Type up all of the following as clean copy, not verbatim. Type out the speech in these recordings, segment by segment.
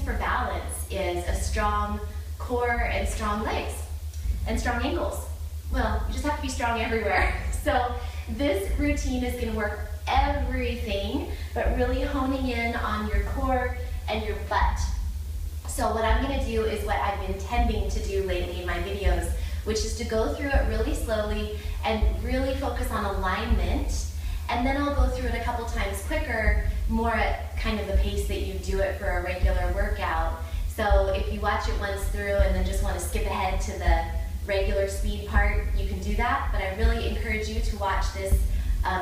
for balance is a strong core and strong legs and strong ankles. Well, you just have to be strong everywhere. So this routine is going to work everything, but really honing in on your core and your butt. So what I'm going to do is what I've been tending to do lately in my videos, which is to go through it really slowly and really focus on alignment. And then I'll go through it a couple times quicker, more at kind of the pace that you do it for a regular workout. So if you watch it once through and then just want to skip ahead to the regular speed part, you can do that. But I really encourage you to watch this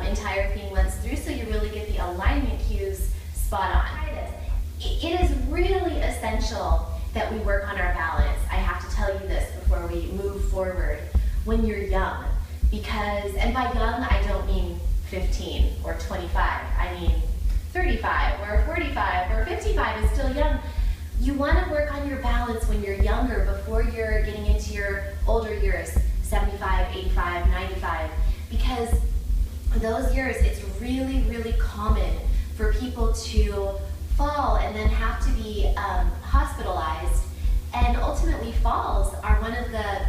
entire thing once through so you really get the alignment cues spot on. It is really essential that we work on our balance. I have to tell you this before we move forward. When you're young, because, and by young I don't mean 15 or 25, I mean 35 or 45 or 55 is still young. You want to work on your balance when you're younger, before you're getting into your older years, 75, 85, 95, because those years it's really, really common for people to fall and then have to be hospitalized. And ultimately falls are one of the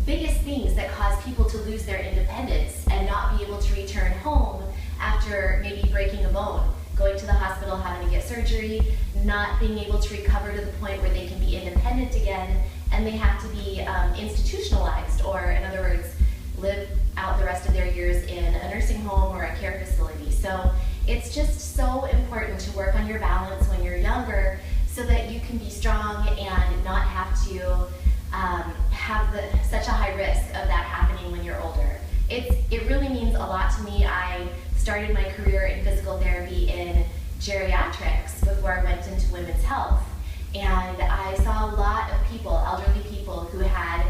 biggest things that cause people to lose their independence and not be able to return home after maybe breaking a bone, going to the hospital, having to get surgery, not being able to recover to the point where they can be independent again, and they have to be institutionalized, or in other words, live out the rest of their years in a nursing home or a care facility. So it's just so important to work on your balance when you're younger so that you can be strong and not have to have such a high risk of that happening when you're older. It really means a lot to me. I started my career in physical therapy in geriatrics before I went into women's health. And I saw a lot of people, elderly people, who had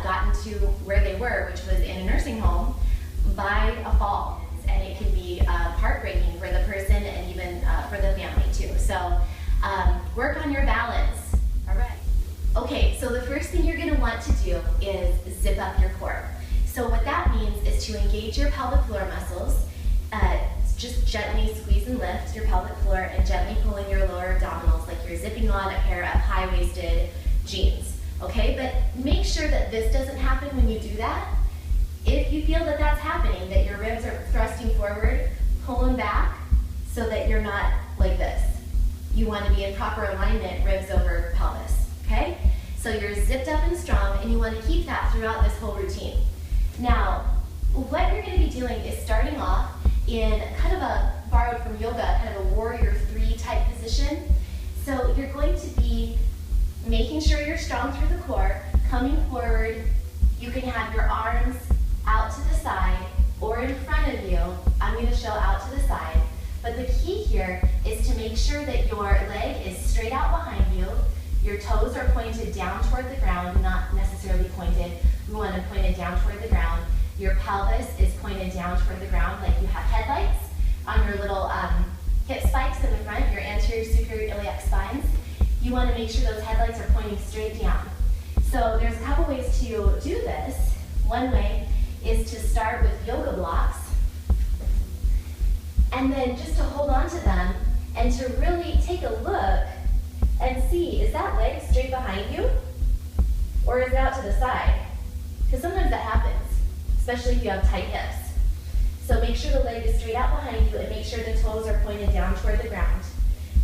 gotten to where they were, which was in a nursing home, by a fall. And it can be heartbreaking for the person and even for the family too. So work on your balance. All right. Okay, so the first thing you're going to want to do is zip up your core. So what that means is to engage your pelvic floor muscles. Just gently squeeze and lift your pelvic floor and gently pull in your lower abdominals like you're zipping on a pair of high-waisted jeans. Okay, but make sure that this doesn't happen when you do that. If you feel that that's happening, that your ribs are thrusting forward, pull them back so that you're not like this. You want to be in proper alignment, ribs over pelvis, okay? So you're zipped up and strong, and you want to keep that throughout this whole routine. Now, what you're going to be doing is starting off in kind of a, borrowed from yoga, kind of a warrior 3 type position. So you're going to be making sure you're strong through the core, coming forward. You can have your arms out to the side or in front of you. I'm going to show out to the side. But the key here is to make sure that your leg is straight out behind you. Your toes are pointed down toward the ground, not necessarily pointed. We want to point it down toward the ground. Your pelvis is pointed down toward the ground like you have headlights on your little hip spikes in the front, your anterior superior iliac spines. You want to make sure those headlights are pointing straight down. So there's a couple ways to do this. One way is to start with yoga blocks and then just to hold on to them and to really take a look and see, is that leg straight behind you or is it out to the side? Because sometimes that happens, especially if you have tight hips. So make sure the leg is straight out behind you and make sure the toes are pointed down toward the ground.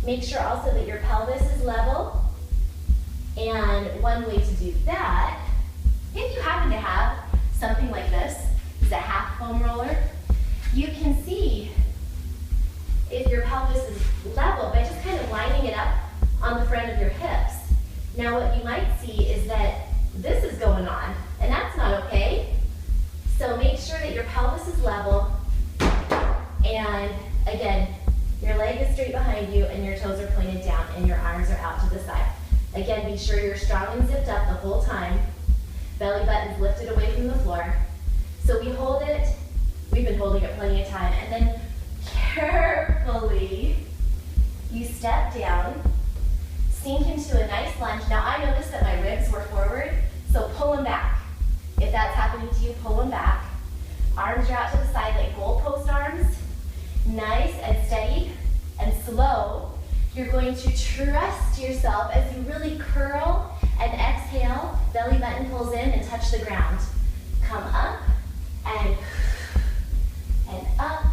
Make sure also that your pelvis is level. And one way to do that, if you happen to have something like this, is a half foam roller, you can see if your pelvis is level by just kind of lining it up on the front of your hips. Now what you might see is that this is going on, and that's not okay. So make sure that your pelvis is level, and again, your leg is straight behind you and your toes are pointed down and your arms are out to the side. Again, be sure you're strong and zipped up the whole time. Belly button's lifted away from the floor. So we hold it, we've been holding it plenty of time, and then carefully you step down, sink into a nice lunge. Now I noticed that my ribs were forward, so pull them back. If that's happening to you, pull them back. Arms are out to the side like goalpost arms. Nice and steady and slow. you're going to trust yourself as you really curl and exhale. Belly button pulls in and touch the ground. Come up and up.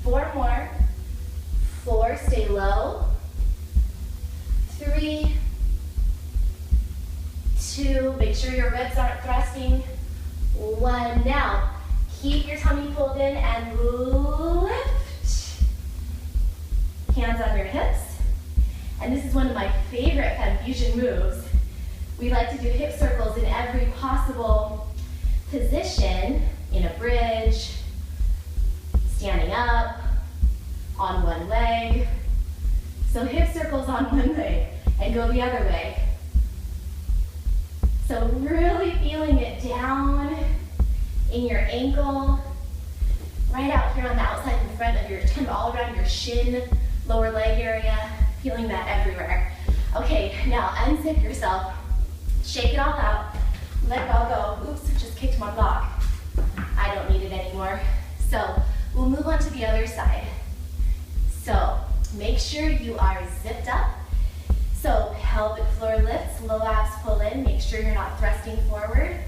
Four more. 4, stay low. 3, 2, make sure your ribs aren't thrusting. 1, now keep your tummy pulled in and lift. Hands on your hips. And this is one of my favorite fusion moves. We like to do hip circles in every possible position, in a bridge, standing up, on one leg. So hip circles on one leg and go the other way. So really feeling it down in your ankle, right out here on the outside in front of your, kind of all around your shin, lower leg area, feeling that everywhere. Okay, now unzip yourself, shake it all out, let it all go. Oops, just kicked my block. I don't need it anymore. So we'll move on to the other side. So make sure you are zipped up. So pelvic floor lifts, low abs pull in, make sure you're not thrusting forward.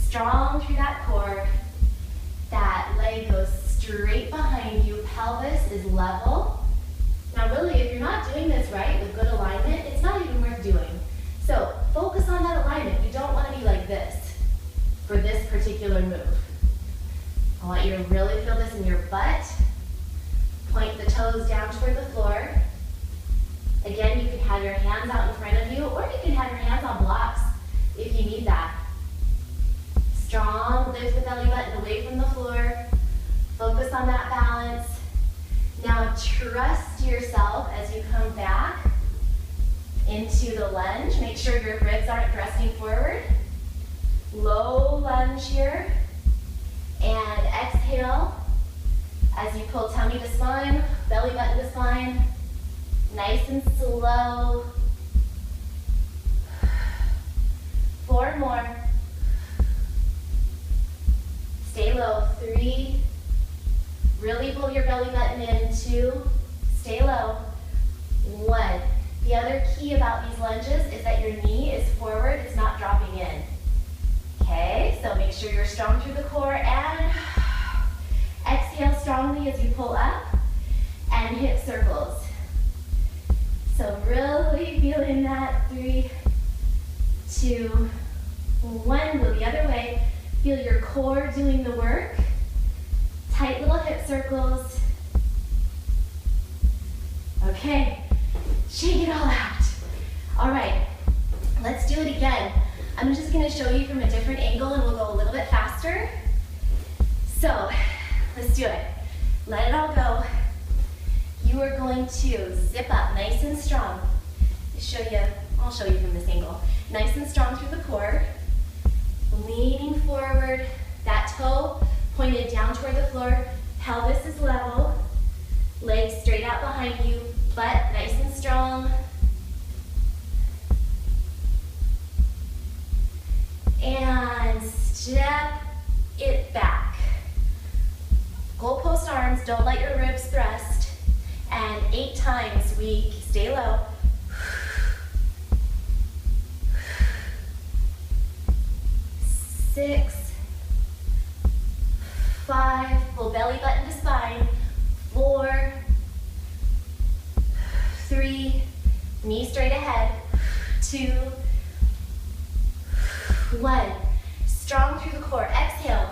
Strong through that core. That leg goes straight behind you, pelvis is level. Now really, if you're not doing this right with good alignment, it's not even worth doing. So focus on that alignment. You don't want to be like this for this particular move. I want you to really feel this in your butt. Point the toes down toward the floor. Again, you can have your hands out in front of you, or you can have your hands on blocks if you need that. Strong, lift the belly button away from the floor. Focus on that balance. Now trust yourself as you come back into the lunge. Make sure your ribs aren't thrusting forward. Low lunge here. And exhale as you pull tummy to spine, belly button to spine. Nice and slow. 4 more. Stay low. 3. Really pull your belly button in. 2. Stay low. 1. The other key about these lunges is that your knee is forward, it's not dropping in. Okay, so make sure you're strong through the core and exhale strongly as you pull up and hip circles. So really feeling that. 3, 2, 1. Go the other way. Feel your core doing the work. Tight little hip circles. Okay, shake it all out. All right, let's do it again. I'm just gonna show you from a different angle and we'll go a little bit faster. So, let's do it. Let it all go. You are going to zip up nice and strong. I'll show you from this angle. Nice and strong through the core. Leaning forward, that toe pointed down toward the floor. Pelvis is level. Legs straight out behind you. Butt nice and strong. And step it back. Goalpost arms, don't let your ribs thrust. And 8 times we stay low. 6, 5, pull belly button to spine. 4, 3, knee straight ahead. 2, 1. Strong through the core. Exhale.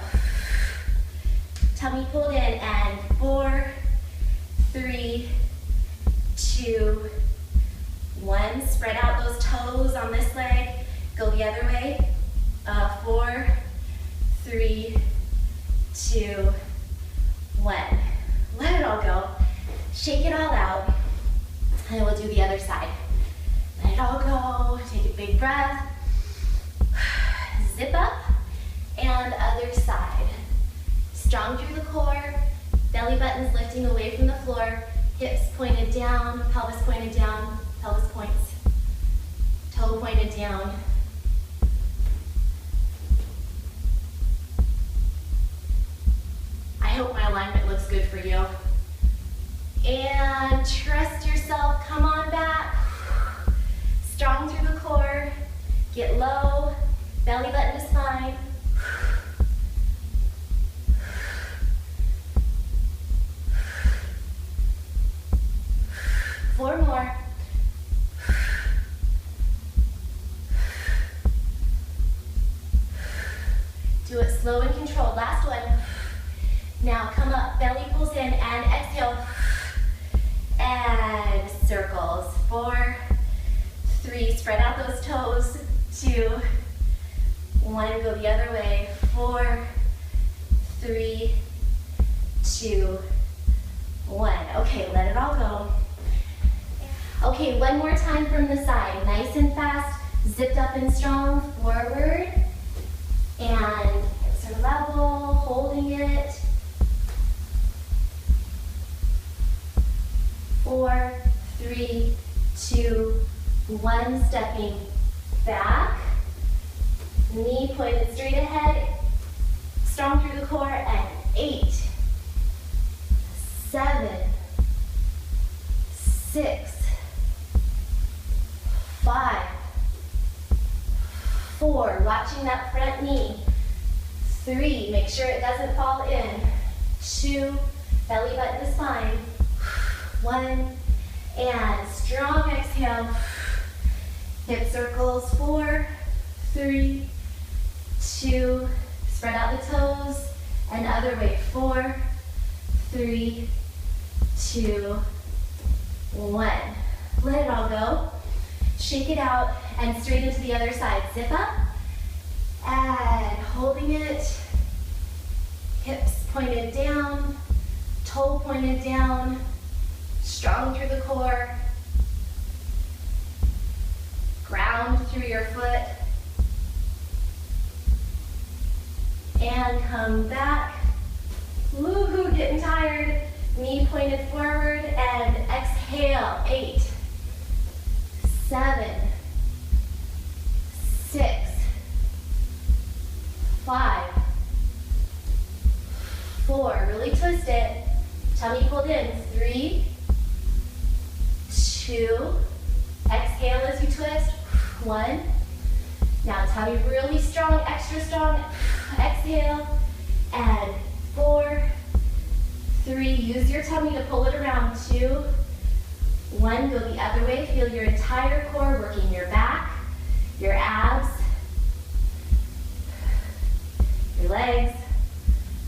Tummy pulled in. And 4, 3, 2, 1. Spread out those toes on this leg. Go the other way. 4, 3, 2, 1. Let it all go. Shake it all out. And then we'll do the other side. Let it all go. Take a big breath. Zip up. And other side. Strong through the core. Belly button's lifting away from the floor. Hips pointed down. Pelvis pointed down. Pelvis points. Toe pointed down. I hope my alignment looks good for you. And trust yourself, come on back. Strong through the core, get low, belly button to spine. Four more. Do it slow and controlled. Last one. Now come up, belly pulls in, and exhale. And circles. 4, 3, spread out those toes. 2, 1, go the other way. 4, 3, 2, 1. Okay, let it all go. Okay, one more time from the side. Nice and fast, zipped up and strong, forward. And hips are level, holding it. 4, 3, 2, 1, stepping back. Knee pointed straight ahead, strong through the core, and 8, 7, 6, 5, 4, watching that front knee. 3, make sure it doesn't fall in. 2, belly button to spine. 1, and strong exhale. Hip circles. 4, 3, 2, spread out the toes, and other way. 4, 3, 2, 1. Let it all go. Shake it out and straight into the other side. Zip up and holding it. Hips pointed down, toe pointed down, strong through the core. Ground through your foot. And come back. Woohoo, getting tired. Knee pointed forward and exhale. 8, 7, 6, 5, 4, really twist it. Tummy pulled in. 3, 2, exhale as you twist. 1. Now tummy really strong, extra strong. Exhale. And 4, 3, use your tummy to pull it around. 2, 1, go the other way. Feel your entire core working your back, your abs, your legs,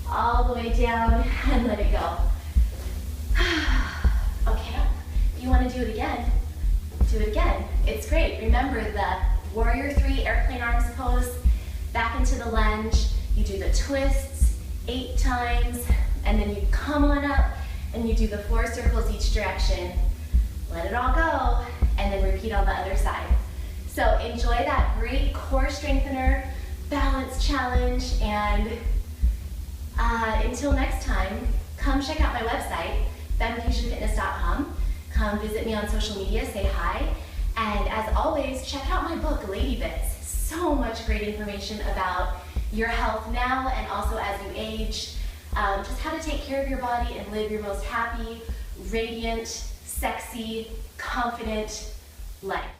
all the way down, and let it go. Okay, if you want to do it again, do it again. It's great. Remember the warrior 3 airplane arms pose, back into the lunge. You do the twists 8 times, and then you come on up and you do the 4 circles each direction. Let it all go, and then repeat on the other side. So enjoy that great core strengthener balance challenge, and until next time, come check out my website, femfusionfitness.com. Come visit me on social media, say hi, and as always, check out my book, Lady Bits. So much great information about your health now and also as you age. Just how to take care of your body and live your most happy, radiant, sexy, confident life.